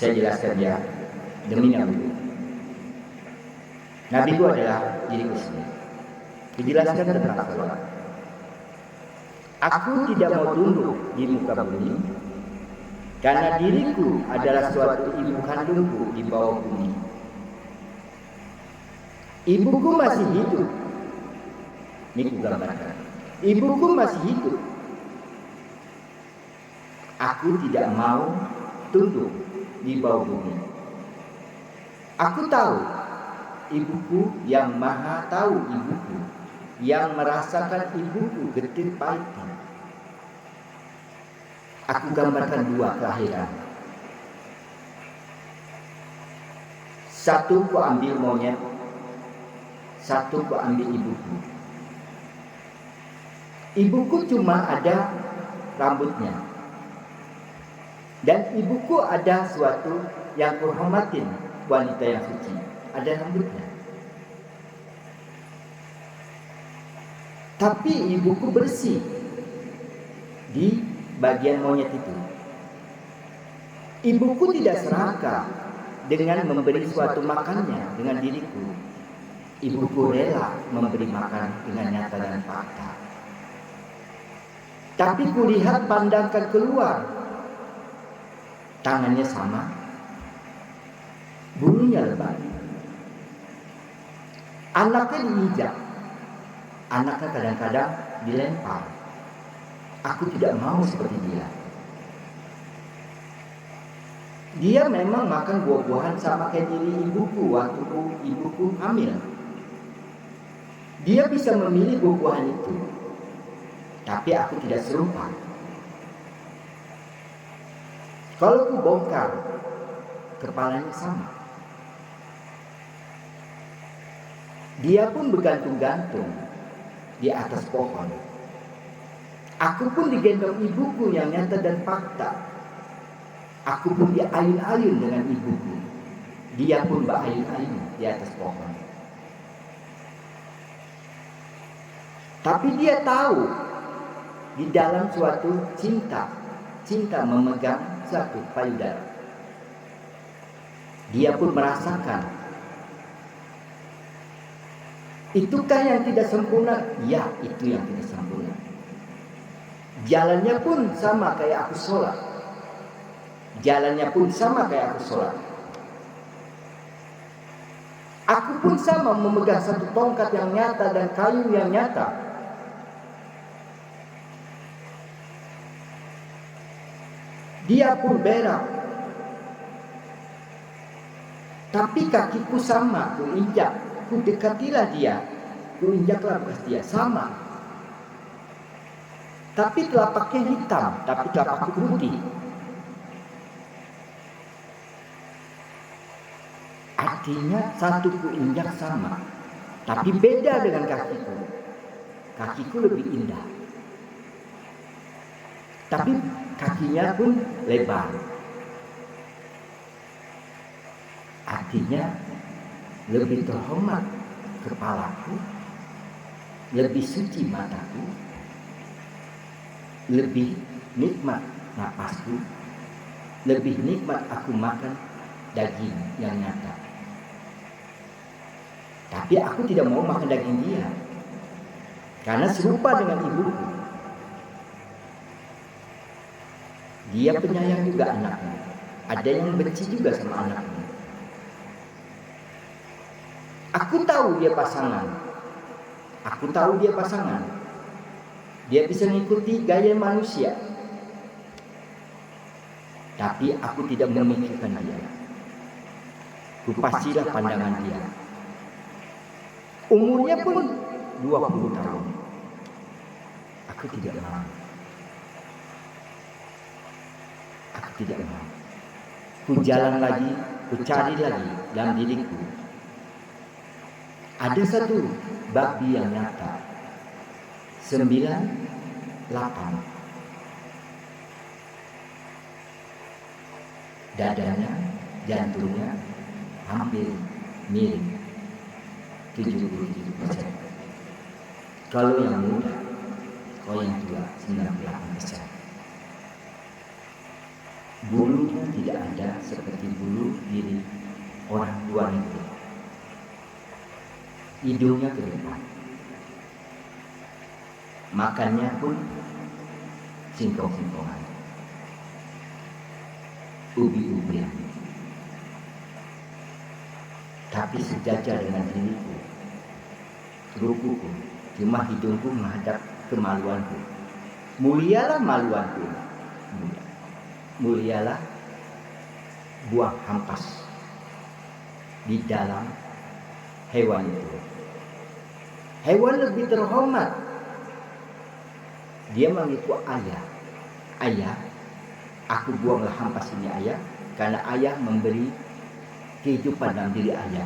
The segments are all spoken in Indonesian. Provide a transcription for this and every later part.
Saya jelaskan dia demi Nabi. Nabiku adalah diriku sendiri. Dijelaskan tentang sholat. Aku tidak mau tunduk di muka bumi, karena diriku adalah suatu ibu kandungku di bawah bumi. Ibuku masih hidup. Ini kugambarkan. Ibuku masih hidup. Aku tidak mau tunduk di bawah bumi. Aku tahu ibuku yang maha tahu ibuku, yang merasakan ibuku getir pahitnya. Aku gambarkan dua kelahiran. Satu ku ambil monyet, satu ku ambil ibuku. Ibuku cuma ada rambutnya, dan ibuku ada suatu yang kuhormatin, wanita yang suci, ada rambutnya. Tapi ibuku bersih di bagian monyet itu. Ibuku tidak serakah dengan memberi suatu makannya dengan diriku. Ibuku rela memberi makan dengan nyata dan fakta. Tapi kulihat pandangkan keluar, tangannya sama, bulunya lebat. Anaknya diinjak, anaknya kadang-kadang dilempar. Aku tidak mau seperti dia. Dia memang makan buah-buahan sama kayak diri ibuku waktu ibuku hamil. Dia bisa memilih buah-buahan itu. Tapi aku tidak serupa. Kalau ku bongkar, kepalanya sama. Dia pun bergantung-gantung di atas pohon. Aku pun digendong ibuku yang nyata dan fakta. Aku pun diayun-ayun dengan ibuku. Dia pun berayun-ayun di atas pohon. Tapi dia tahu di dalam suatu cinta memegang suatu payudara. Dia pun merasakan. Itukah yang tidak sempurna? Ya, itu yang tidak sempurna. Jalannya pun sama kayak aku sholat. Jalannya pun sama kayak aku sholat. Aku pun sama memegang satu tongkat yang nyata dan kayu yang nyata. Dia pun berak. Tapi kakiku sama, ku injak, ku dekatilah dia, ku injaklah bekas dia, sama. Tapi telapaknya hitam, tapi telapakku putih. Artinya satu ku injak sama, tapi beda dengan kakiku. Kakiku lebih indah. Tapi kakinya pun lebar. Artinya lebih terhormat kepalaku, lebih suci mataku, lebih nikmat napasku, lebih nikmat aku makan daging yang nyata. Tapi aku tidak mau makan daging dia, karena serupa dengan ibuku. Dia penyayang juga anaknya. Ada yang benci juga sama anaknya. Aku tahu dia pasangan. Aku tahu dia pasangan. Dia bisa mengikuti gaya manusia. Tapi aku tidak memikirkan dia. Kupastilah pandangan dia. Umurnya pun 20 tahun. Aku tidak mau. Aku tidak mau. Ku jalan lagi, ku cari lagi dalam diriku. Ada satu babi yang nyata. 98. Dadanya, jantungnya hampir miring. 77%. Kalau yang muda, kalau yang tua 98%. Bulunya tidak ada seperti bulu diri orang luar negeri. Hidungnya ke depan. Makannya pun singkong-singkongan, ubi-ubian. Tapi sejajar dengan diriku, rukuku, cuma hidungku menghadap kemaluanku. Mulialah maluanku, mulialah buang hampas di dalam hewan itu. Hewan lebih terhormat. Dia mengiku ayah. Ayah, aku buanglah hampas ini ayah, karena ayah memberi kehidupan dalam diri ayah.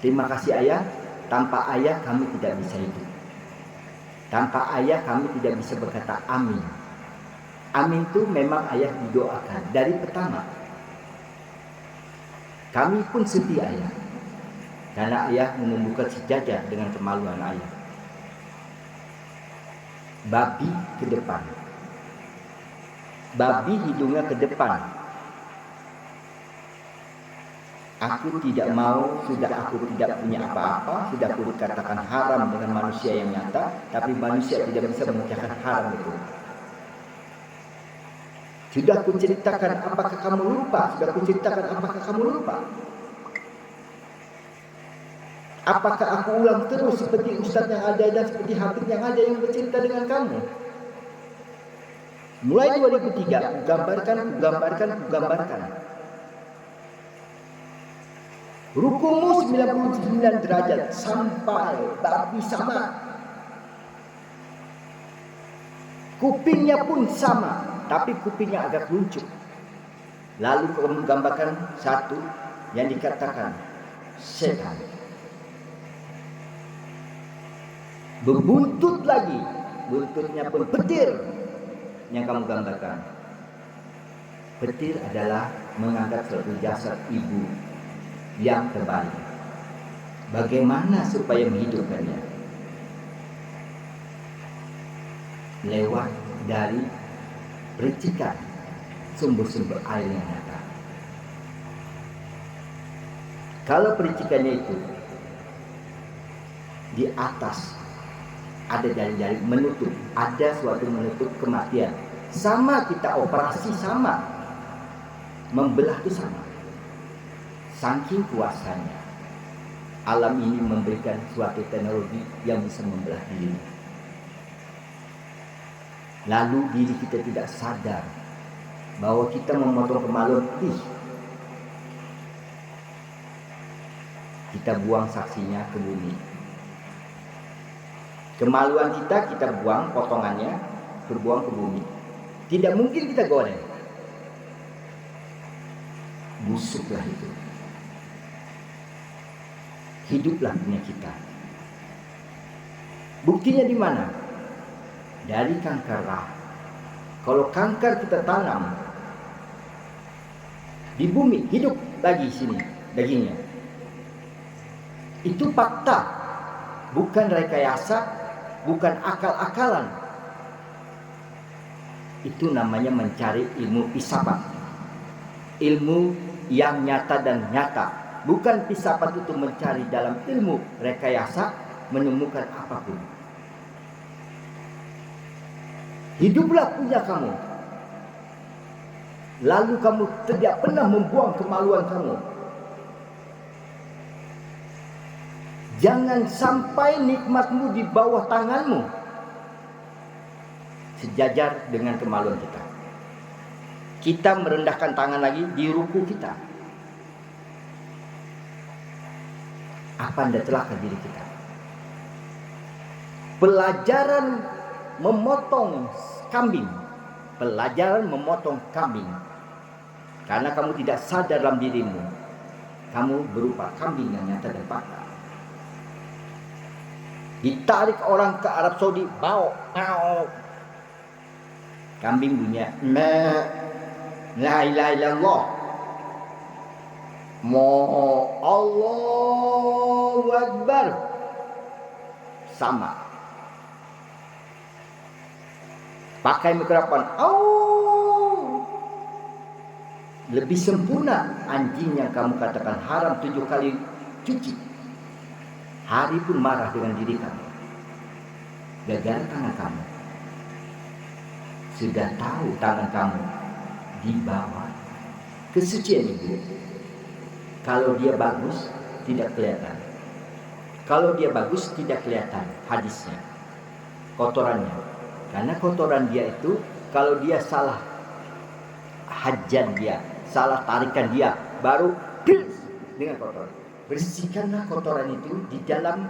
Terima kasih ayah, tanpa ayah kami tidak bisa hidup. Tanpa ayah kami tidak bisa berkata amin. Amin itu memang ayah didoakan dari pertama. Kami pun sedih ayah, karena ayah menumbuhkan sejajar dengan kemaluan ayah. Babi ke depan. Babi hidungnya ke depan. Aku tidak mau, sudah aku tidak punya apa-apa, sudah aku dikatakan haram dengan manusia yang nyata, tapi manusia tidak bisa mengucapkan haram itu. Sudah aku ceritakan, apakah kamu lupa? Sudah aku ceritakan, apakah kamu lupa? Apakah aku ulang terus seperti ustaz yang ada dan seperti habib yang ada yang bercerita dengan kamu? Mulai 2003, kugambarkan. Rukumu 99 derajat sampai babi sama. Kupingnya pun sama, tapi kupingnya agak luncur. Lalu kamu gambarkan satu yang dikatakan setan. Berbuntut lagi, buntutnya pun petir yang kamu gambarkan. Petir adalah mengangkat suatu jasad ibu yang terbalik. Bagaimana supaya menghidupkannya? Lewat dari percikan sumber-sumber air yang nyata. Kalau percikannya itu di atas ada jari-jari menutup, ada suatu menutup kematian. Sama kita operasi sama, membelah itu sama. Saking kuasanya, alam ini memberikan suatu teknologi yang bisa membelah diri. Lalu diri kita tidak sadar bahwa kita memotong kemaluan putih. Kita buang saksinya ke bumi. Kemaluan kita buang potongannya, terbuang ke bumi. Tidak mungkin kita goreng. Busuklah itu. Hiduplah dunia kita. Buktinya di mana? Dari kanker rahim. Kalau kanker kita tanam di bumi, hidup lagi sini dagingnya. Itu fakta, bukan rekayasa. Bukan akal-akalan. Itu namanya mencari ilmu filsafat. Ilmu yang nyata dan nyata. Bukan filsafat itu mencari dalam ilmu rekayasa menemukan apapun. Hiduplah punya kamu. Lalu kamu tidak pernah membuang kemaluan kamu. Jangan sampai nikmatmu di bawah tanganmu sejajar dengan kemaluan kita. Kita merendahkan tangan lagi di ruku kita. Apa anda celaka diri kita? Pelajaran memotong kambing. Pelajaran memotong kambing. Karena kamu tidak sadar dalam dirimu, kamu berupa kambing yang nyata dan fakta. Ditarik orang ke Arab Saudi, bau, kambing bunyinya, la ilaha illallah, Allahu Akbar, sama. Pakai mikrofon. Oh, lebih sempurna anjing yang kamu katakan haram 7 kali cuci. Hari pun marah dengan diri kamu. Gara-gara tangan kamu. Sudah tahu tangan kamu di bawah kesucian ibu. Kalau dia bagus, tidak kelihatan. Kalau dia bagus, tidak kelihatan hadisnya, kotorannya. Karena kotoran dia itu, kalau dia salah hajan dia, salah tarikan dia, baru dengan kotoran. Bersihkanlah kotoran itu di dalam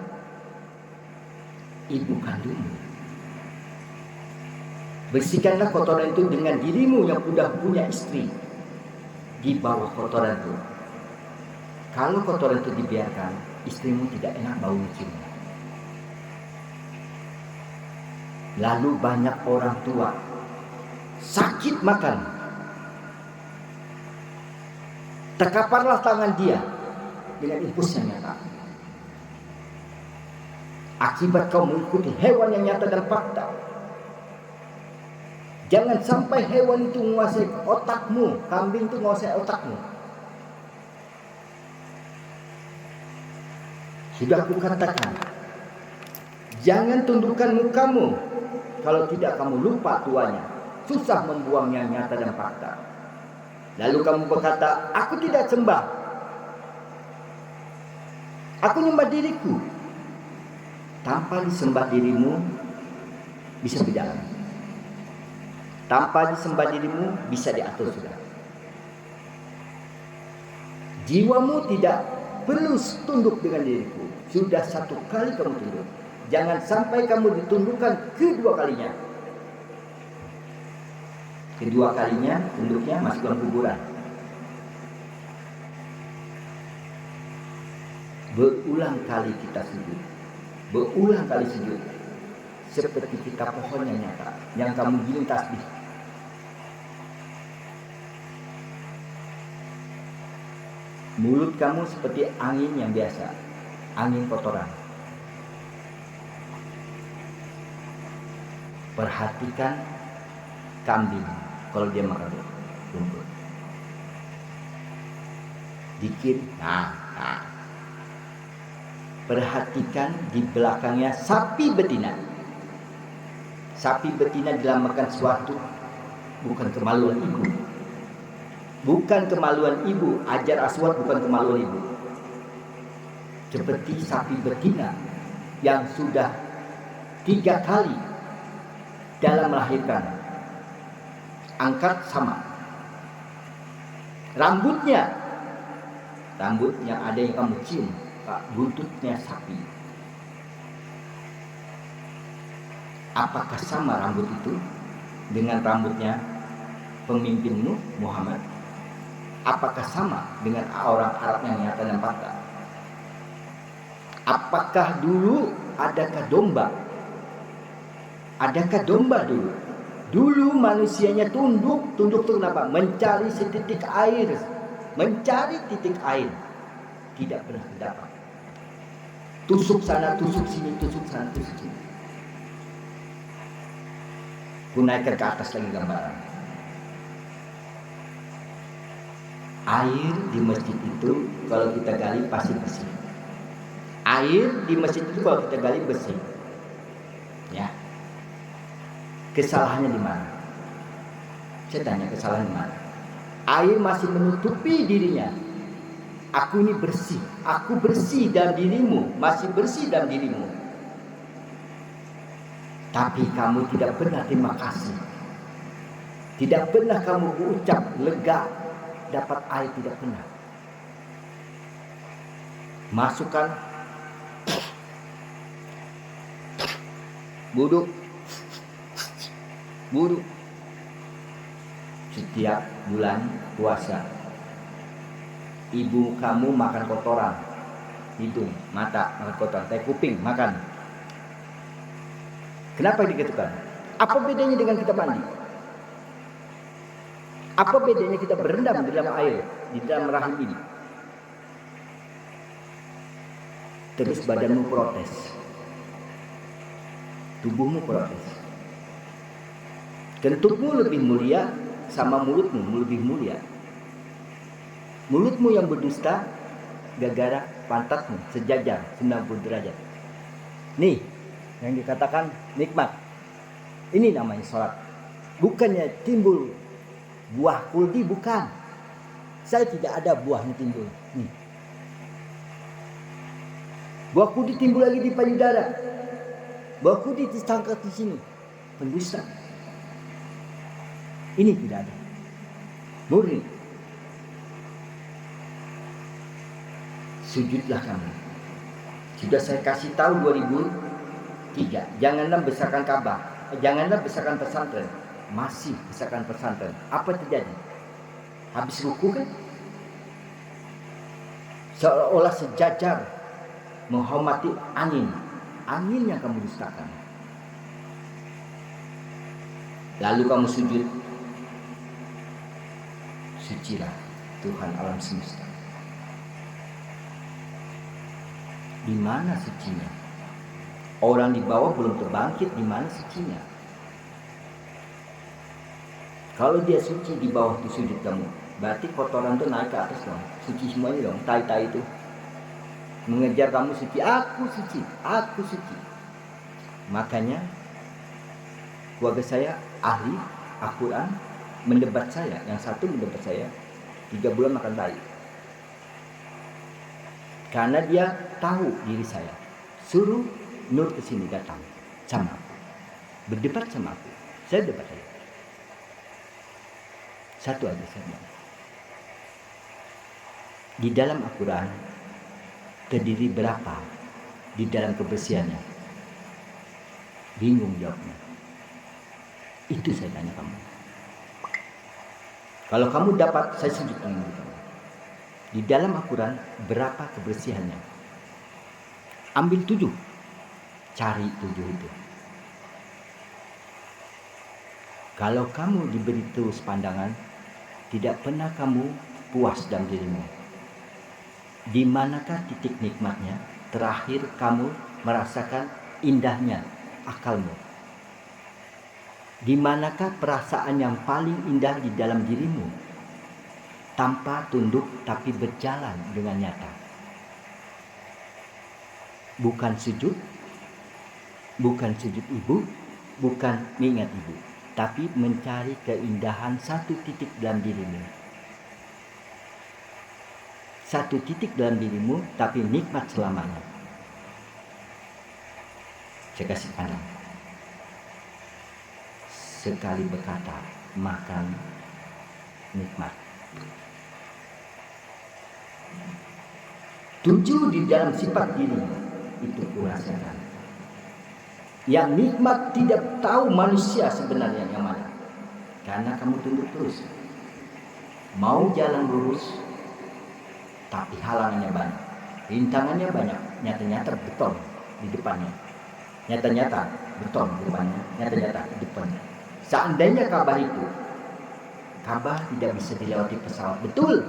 ibu kandungmu. Bersihkanlah kotoran itu dengan dirimu yang sudah punya istri. Di bawah kotoran itu. Kalau kotoran itu dibiarkan, istrimu tidak enak bau menciumnya. Lalu banyak orang tua sakit makan. Terkaparlah tangan dia dengan infus yang nyata. Akibat kau mengikuti hewan yang nyata dan fakta. Jangan sampai hewan itu menguasai otakmu. Kambing itu menguasai otakmu. Sudah aku katakan, jangan tundukkan mukamu. Kalau tidak kamu lupa tuanya. Susah membuangnya nyata dan fakta. Lalu kamu berkata, aku tidak sembah. Aku nyembah diriku. Tanpa disembah dirimu, bisa berjalan. Tanpa disembah dirimu, bisa diatur sudah. Jiwamu tidak perlu tunduk dengan diriku. Sudah 1 kali kamu tunduk. Jangan sampai kamu ditundukkan kedua kalinya. Kedua kalinya tunduknya masuk dalam kuburan. Berulang kali kita sujud. Berulang kali sujud. Seperti kita pohon yang nyata. Yang kamu giling tasbih. Mulut kamu seperti angin yang biasa. Angin kotoran. Perhatikan kambing kalau dia makan rumput. Dikit, nah. Perhatikan di belakangnya sapi betina. Sapi betina dalam makan sesuatu bukan kemaluan ibu. Bukan kemaluan ibu. Ajar aswad bukan kemaluan ibu. Seperti sapi betina yang sudah 3 kali dalam melahirkan, angkat sama. Rambutnya ada yang kamu cium, buntutnya sapi. Apakah sama rambut itu dengan rambutnya pemimpinmu Muhammad? Apakah sama dengan orang Arab yang nyata dan fakta? Apakah dulu adakah domba? Adakah domba dulu? Dulu manusianya tunduk itu kenapa? Mencari setitik air. Mencari titik air. Tidak pernah dapat. Tusuk sana, tusuk sini, tusuk sana, tusuk sini. Gunakan ke atas lagi gambaran. Air di masjid itu kalau kita gali pasti bersih. Air di masjid itu kalau kita gali bersih. Ya. Kesalahannya di mana? Saya tanya kesalahan di mana? Air masih menutupi dirinya. Aku ini bersih. Aku bersih dalam dirimu. Masih bersih dalam dirimu. Tapi kamu tidak pernah terima kasih. Tidak pernah kamu berucap lega. Dapat air tidak pernah. Masukkan. Buduk. Setiap bulan puasa ibu kamu makan kotoran, hidung, mata makan kotoran, kuping makan. Kenapa dikatakan? Apa bedanya dengan kita mandi? Apa bedanya kita berendam di dalam air, di dalam rahim ini? Terus badanmu protes, tubuhmu protes. Kentutmu lebih mulia sama mulutmu lebih mulia. Mulutmu yang berdusta gara-gara pantatmu sejajar 90 derajat. Nih yang dikatakan nikmat. Ini namanya sholat. Bukannya timbul buah kuldi, bukan. Saya tidak ada buahnya timbul. Nih. Buah kuldi timbul lagi di payudara. Buah kuldi ditangkap di sini. Pendusta. Ini tidak ada. Murni. Sujudlah kamu. Sudah saya kasih tahu 2003. Janganlah besarkan Ka'bah. Janganlah besarkan pesantren. Masih besarkan pesantren. Apa terjadi? Habis ruku kan? Seolah-olah sejajar menghormati angin. Angin yang kamu dustakan. Lalu kamu sujud. Sucilah Tuhan alam semesta. Di mana sucinya? Orang di bawah belum terbangkit, di mana sucinya? Kalau dia suci di bawah itu sujud kamu, berarti kotoran itu naik ke atas dong. Suci semuanya dong, tai-tai itu. Mengejar kamu suci, aku suci, aku suci. Makanya keluarga saya ahli Al-Quran mendebat saya. Yang satu mendebat saya 3 bulan makan tai. Karena dia tahu diri saya. Suruh Nur ke sini datang sama aku. Berdebat sama aku. Saya debat saja. Satu aja saya bilang. Di dalam Al-Quran terdiri berapa di dalam kebersihannya? Bingung jawabnya. Itu saya tanya kamu. Kalau kamu dapat, saya sujud dengan kamu. Di dalam Al-Quran berapa kebersihannya? Ambil 7. Cari 7 itu. Kalau kamu diberi terus pandangan, tidak pernah kamu puas dalam dirimu. Di manakah titik nikmatnya? Terakhir kamu merasakan indahnya akalmu. Di manakah perasaan yang paling indah di dalam dirimu? Tanpa tunduk tapi berjalan dengan nyata. Bukan sujud ibu, bukan mengingat ibu, tapi mencari keindahan satu titik dalam dirimu. Satu titik dalam dirimu, tapi nikmat selamanya. Saya kasih pandang. Sekali berkata, makan nikmat. 7 di dalam sifat diri itu kurasakan. Yang nikmat tidak tahu manusia sebenarnya yang mana. Karena kamu tunduk terus. Mau jalan lurus, tapi halangannya banyak. Rintangannya banyak. Nyata-nyata beton di depannya. Nyata-nyata beton di depannya. Nyata-nyata di depannya. Seandainya Ka'bah itu, Ka'bah tidak bisa dilewati pesawat. Betul.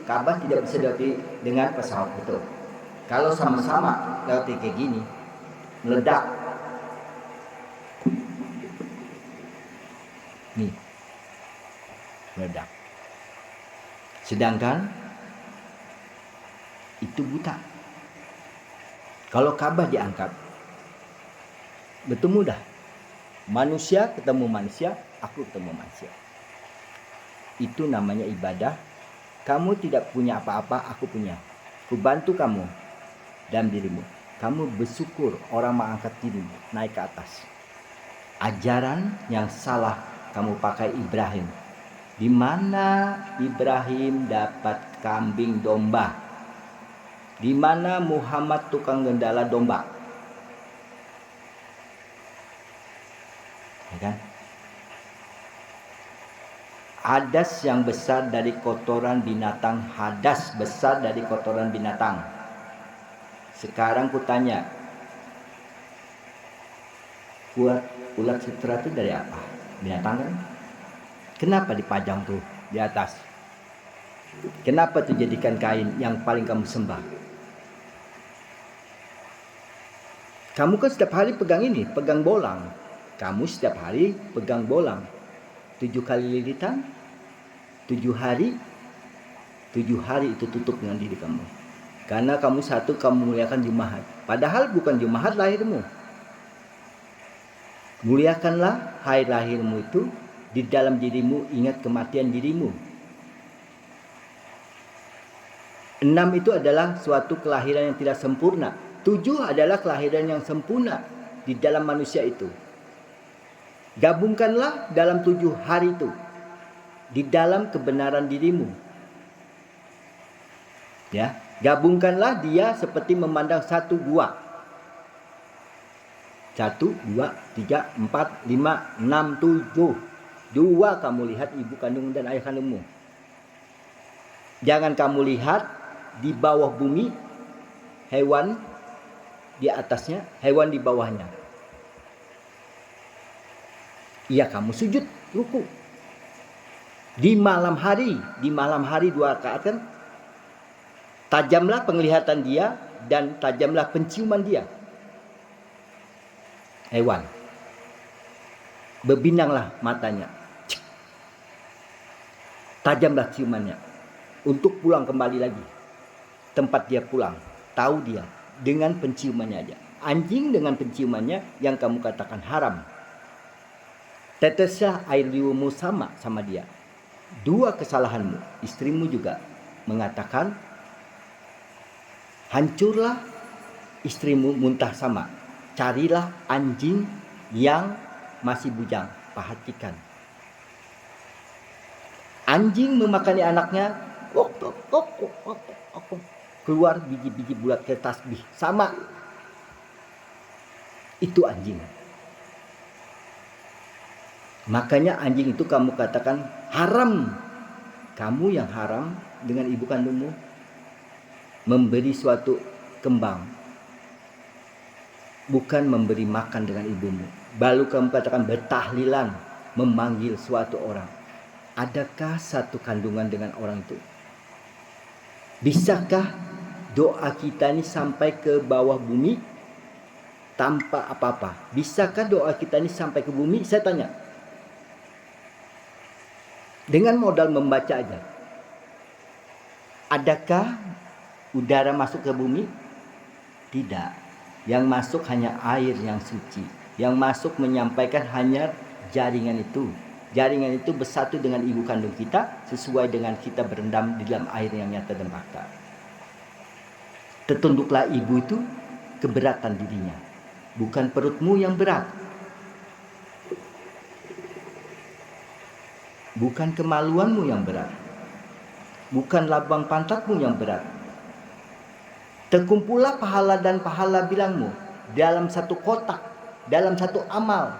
Ka'bah tidak bisa dilewati dengan pesawat, betul. Kalau sama-sama lewati kayak gini, meledak. Nih, meledak. Sedangkan itu buta. Kalau Ka'bah diangkat, betul mudah. Manusia ketemu manusia, aku ketemu manusia. Itu namanya ibadah. Kamu tidak punya apa-apa, aku punya. Aku bantu kamu dalam dirimu. Kamu bersyukur orang mengangkat dirimu naik ke atas. Ajaran yang salah kamu pakai Ibrahim. Di mana Ibrahim dapat kambing domba? Di mana Muhammad tukang gendala domba? Ya kan? Hadas yang besar dari kotoran binatang. Hadas besar dari kotoran binatang. Sekarang kutanya, ulat sutra itu dari apa? Binatang kan? Kenapa dipajang tuh di atas? Kenapa tuh jadikan kain yang paling kamu sembah? Kamu kan setiap hari pegang ini, pegang bolang. Kamu setiap hari pegang bolang 7 kali lilitan, 7 hari itu tutup dengan diri kamu. Karena kamu muliakan Jumaat. Padahal bukan Jumaat lahirmu. Muliakanlah hari lahirmu itu. Di dalam dirimu ingat kematian dirimu. 6 itu adalah suatu kelahiran yang tidak sempurna. 7 adalah kelahiran yang sempurna di dalam manusia itu. Gabungkanlah dalam 7 hari itu di dalam kebenaran dirimu. Ya, gabungkanlah dia seperti memandang satu gua. 1, 2, 3, 4, 5, 6, 7. 2 kamu lihat ibu kandung dan ayah kandungmu. Jangan kamu lihat di bawah bumi hewan di atasnya, hewan di bawahnya. Iya, kamu sujud ruku. Di malam hari 2 rakaat kan. Tajamlah penglihatan dia dan tajamlah penciuman dia. Hewan. Bebinanglah matanya. Tajamlah ciumannya. Untuk pulang kembali lagi. Tempat dia pulang. Tahu dia. Dengan penciumannya aja. Anjing dengan penciumannya yang kamu katakan haram. Teteslah air liurmu sama dia. 2 kesalahanmu. Istrimu juga mengatakan, hancurlah istrimu muntah sama. Carilah anjing yang masih bujang. Perhatikan. Anjing memakani anaknya. Keluar biji-biji bulat ke tasbih. Sama. Itu anjing. Makanya anjing itu kamu katakan haram. Kamu yang haram dengan ibu kandungmu memberi suatu kembang, bukan memberi makan dengan ibumu. Baru kamu katakan bertahlilan, memanggil suatu orang. Adakah satu kandungan dengan orang itu? Bisakah doa kita ini sampai ke bawah bumi tanpa apa-apa? Bisakah doa kita ini sampai ke bumi? Saya tanya. Dengan modal membaca aja. Adakah udara masuk ke bumi? Tidak. Yang masuk hanya air yang suci. Yang masuk menyampaikan hanya jaringan itu. Jaringan itu bersatu dengan ibu kandung kita sesuai dengan kita berendam di dalam air yang nyata dan fakta. Tertunduklah ibu itu keberatan dirinya. Bukan perutmu yang berat. Bukan kemaluanmu yang berat. Bukan labang pantatmu yang berat. Terkumpullah pahala dan pahala bilangmu dalam satu kotak, dalam satu amal.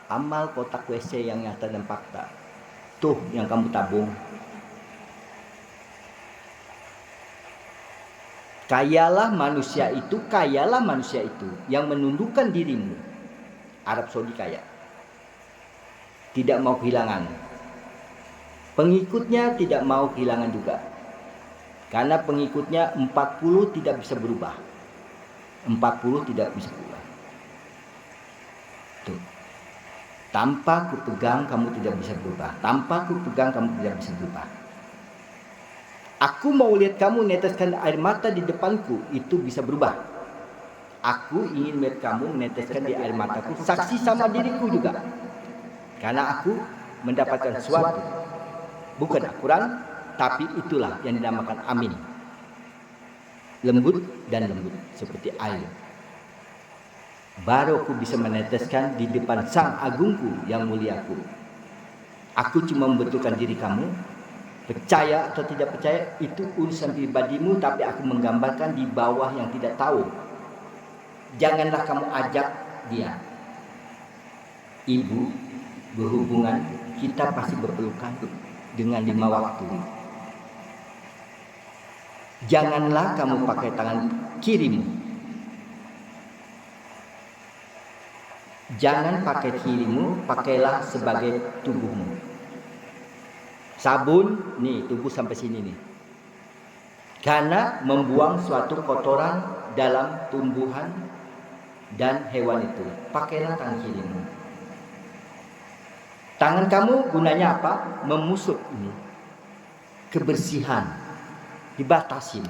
Amal kotak WC yang nyata dan fakta. Tuh yang kamu tabung. Kayalah manusia itu yang menundukkan dirimu. Arab Saudi kaya. Tidak mau kehilangan. Pengikutnya tidak mau kehilangan juga. Karena pengikutnya 40 tidak bisa berubah. 40 tidak bisa berubah. Tuh. Tanpa ku pegang kamu tidak bisa berubah. Tanpa ku pegang kamu tidak bisa berubah. Aku mau lihat kamu meneteskan air mata di depanku, itu bisa berubah. Aku ingin melihat kamu meneteskan di air mataku, saksi sama diriku juga. Karena aku mendapatkan sesuatu. Bukan Al-Quran, tapi itulah yang dinamakan amin. Lembut dan lembut seperti air. Baru aku bisa meneteskan di depan Sang Agungku yang muliaku. Aku cuma membetulkan diri kamu. Percaya atau tidak percaya itu urusan pribadimu, tapi aku menggambarkan di bawah yang tidak tahu. Janganlah kamu ajak dia. Ibu berhubungan, kita pasti berpelukan dengan 5 waktu. Janganlah kamu pakai tangan kirimu. Jangan pakai kirimu, pakailah sebagai tubuhmu. Sabun, nih tubuh sampai sini nih. Karena membuang suatu kotoran dalam tumbuhan dan hewan itu, pakailah tangan kirimu. Tangan kamu gunanya apa? Memusuk ini. Kebersihan. Dibatasin.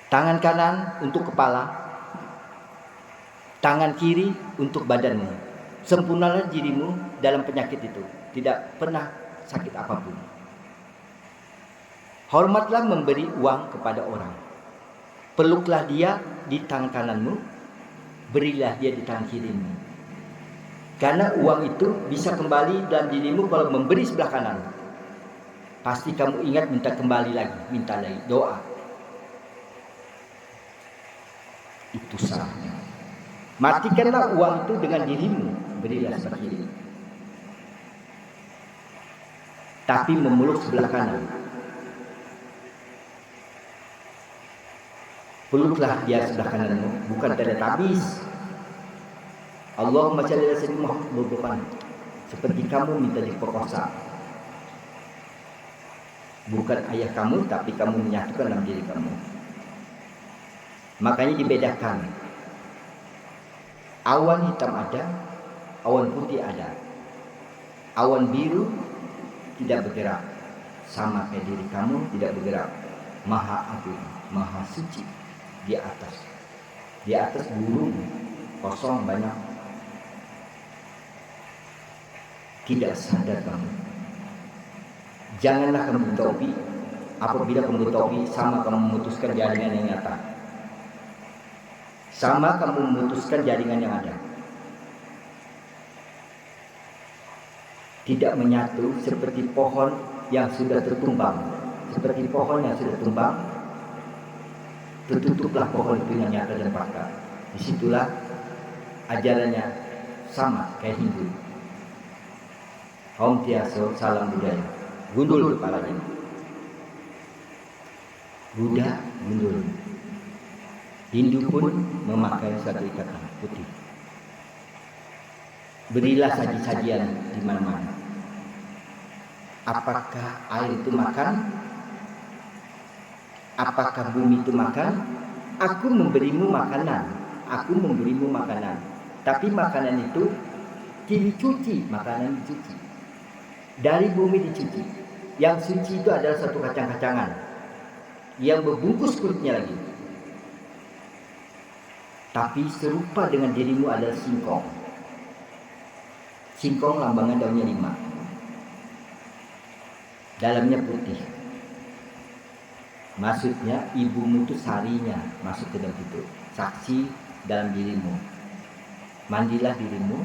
Tangan kanan untuk kepala. Tangan kiri untuk badanmu. Sempurnalah dirimu dalam penyakit itu. Tidak pernah sakit apapun. Hormatlah memberi uang kepada orang. Peluklah dia di tangan kananmu. Berilah dia di tangan kirimu. Karena uang itu bisa kembali dalam dirimu kalau memberi sebelah kanan. Pasti kamu ingat minta kembali lagi, minta lagi, doa. Itu salahnya. Matikanlah uang itu dengan dirimu, berilah sebelah kiri. Tapi memeluk sebelah kanan. Peluklah dia sebelah kananmu, bukan teletabis. Allahumma shalli ala sayyidina Muhammad. Seperti kamu minta diperkosa. Bukan ayah kamu, tapi kamu menyatukan dalam diri kamu. Makanya dibedakan. Awan hitam ada, awan putih ada. Awan biru tidak bergerak. Sama kayak diri kamu tidak bergerak. Maha agung, maha suci di atas. Di atas burung kosong banyak. Tidak sadar kamu. Janganlah kamu bertopi. Apabila kamu bertopi, sama kamu memutuskan jaringan yang nyata. Sama kamu memutuskan jaringan yang ada. Tidak menyatu seperti pohon yang sudah tertumbang. Seperti pohon yang sudah tumbang, tertutuplah pohon itu yang nyata dan fakta. Disitulah ajarannya sama kayak Hindu. Om Tiaso, salam budaya. Gundul kepalanya. Buddha gundul. Hindu pun memakai satu ikatan putih. Berilah saji-sajian di mana-mana. Apakah air itu makan? Apakah bumi itu makan? Aku memberimu makanan. Aku memberimu makanan. Tapi makanan itu dicuci, makanan dicuci. Dari bumi dicuci. Yang suci itu adalah satu kacang-kacangan yang berbungkus kulitnya lagi. Tapi serupa dengan dirimu adalah singkong. Singkong lambangan daunnya 5. Dalamnya putih. Maksudnya ibumu itu sarinya masuk ke dalam itu. Saksi dalam dirimu. Mandilah dirimu.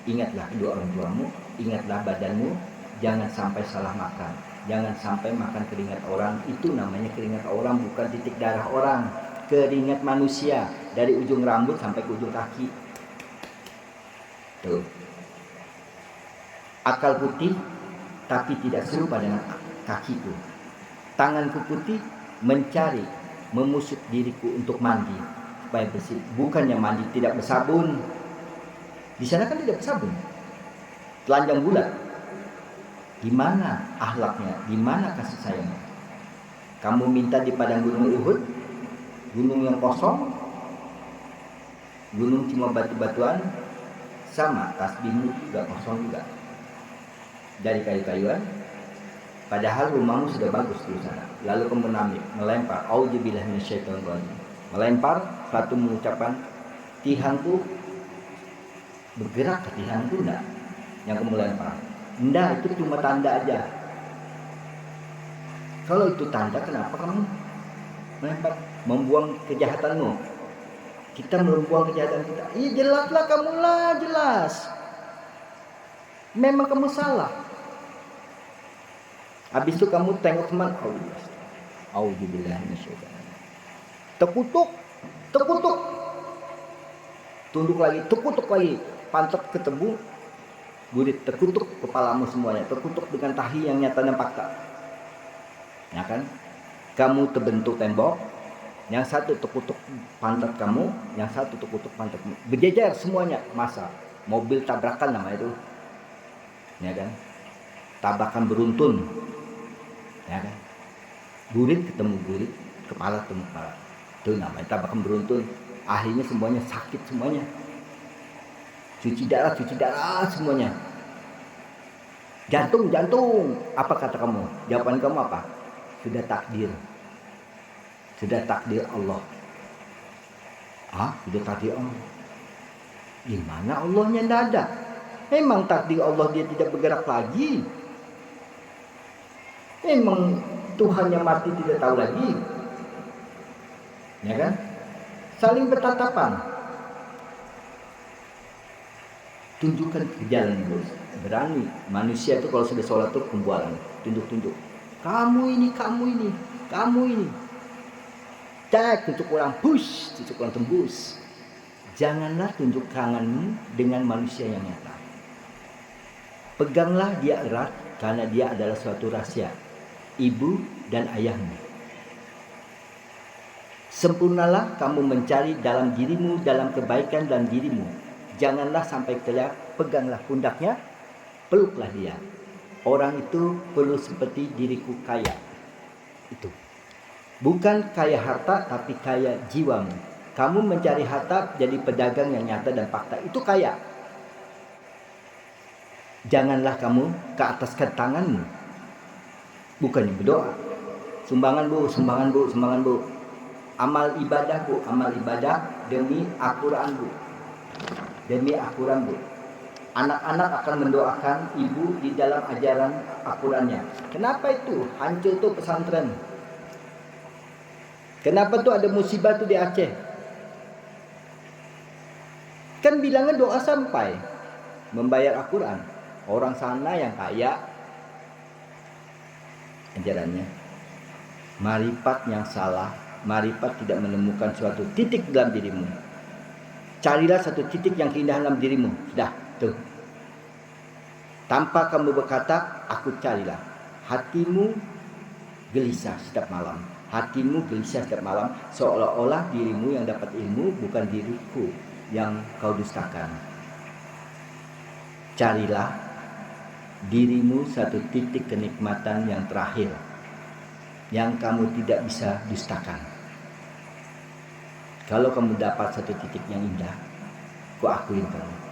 Ingatlah kedua orang tuamu. Ingatlah badanmu. Jangan sampai salah makan. Jangan sampai makan keringat orang. Itu namanya keringat orang, bukan titik darah orang. Keringat manusia. Dari ujung rambut sampai ke ujung kaki. Tuh. Akal putih, tapi tidak serupa dengan kakiku. Tanganku putih, mencari, memusuk diriku untuk mandi. Supaya bersih. Bukannya mandi tidak bersabun. Di sana kan tidak bersabun. Telanjang bulat. Di mana akhlaknya? Di mana kasih sayangnya? Kamu minta di padang gunung Uhud, gunung yang kosong, gunung cuma batu-batuan, sama tasbihmu juga kosong juga. Dari kayu-kayuan, padahal rumahmu sudah bagus di sana. Lalu kamu melempar, auzubillahi minasyaitonir rajim. Melempar, satu mengucapkan, tihanku bergerak ke tihanku enggak? Yang kamu lempar. Enggak, itu cuma tanda aja. Kalau itu tanda, kenapa kamu melempar? Membuang kejahatanmu. Kita membuang kejahatan kita. Iya jelaslah kamu lah, jelas. Memang kamu salah. Habis itu kamu tengok teman. Auzubillahi minasyaitonir. Tekutuk. Tunduk lagi, tekutuk lagi. Pantat ketemu. Burit, terkutuk kepalamu semuanya, terkutuk dengan tahi yang nyata dan fakta. Ya kan? Kamu terbentuk tembok, yang satu terkutuk pantat kamu, yang satu terkutuk pantatmu. Berjejer semuanya, masa. Mobil tabrakan namanya itu. Ya kan? Tabrakan beruntun. Ya kan? Burit ketemu burit, kepala ketemu kepala. Itu namanya tabrakan beruntun. Akhirnya semuanya sakit semuanya. Cuci darah semuanya. Jantung. Apa kata kamu? Jawaban kamu apa? Sudah takdir. Sudah takdir Allah. Sudah takdir Allah. Gimana Allahnya tidak ada? Memang takdir Allah dia tidak bergerak lagi. Memang Tuhan yang mati tidak tahu lagi. Ya kan? Saling bertatapan. Tunjukkan ke jalan bos. Berani. Manusia itu kalau sudah sholat itu pembualan. Tunjuk. Kamu ini. Cek, tunjuk orang push, tunjuk orang tembus. Janganlah tunjuk tanganmu dengan manusia yang nyata. Peganglah dia erat karena dia adalah suatu rahasia. Ibu dan ayahmu. Sempurnalah kamu mencari dalam dirimu, dalam kebaikan dalam dirimu. Janganlah sampai terlihat, peganglah pundaknya, peluklah dia. Orang itu perlu seperti diriku kaya. Itu. Bukan kaya harta, tapi kaya jiwamu. Kamu mencari harta jadi pedagang yang nyata dan fakta. Itu kaya. Janganlah kamu ke ataskan tanganmu. Bukannya berdoa. Sumbangan bu. Amal ibadah demi Al-Quran bu. Anak-anak akan mendoakan ibu di dalam ajaran Al-Qurannya. Kenapa itu? Hancur tuh pesantren. Kenapa tuh ada musibah tuh di Aceh? Kan bilangnya doa sampai membayar Al-Quran. Orang sana yang kaya ajarannya. Marifat yang salah, marifat tidak menemukan suatu titik dalam dirimu. Carilah satu titik yang keindahan dalam dirimu. Sudah, tuh. Tanpa kamu berkata, aku carilah. Hatimu gelisah setiap malam. Seolah-olah dirimu yang dapat ilmu, bukan diriku yang kau dustakan. Carilah dirimu satu titik kenikmatan yang terakhir, yang kamu tidak bisa dustakan. Kalau kamu dapat satu titik yang indah, ku akuin kamu.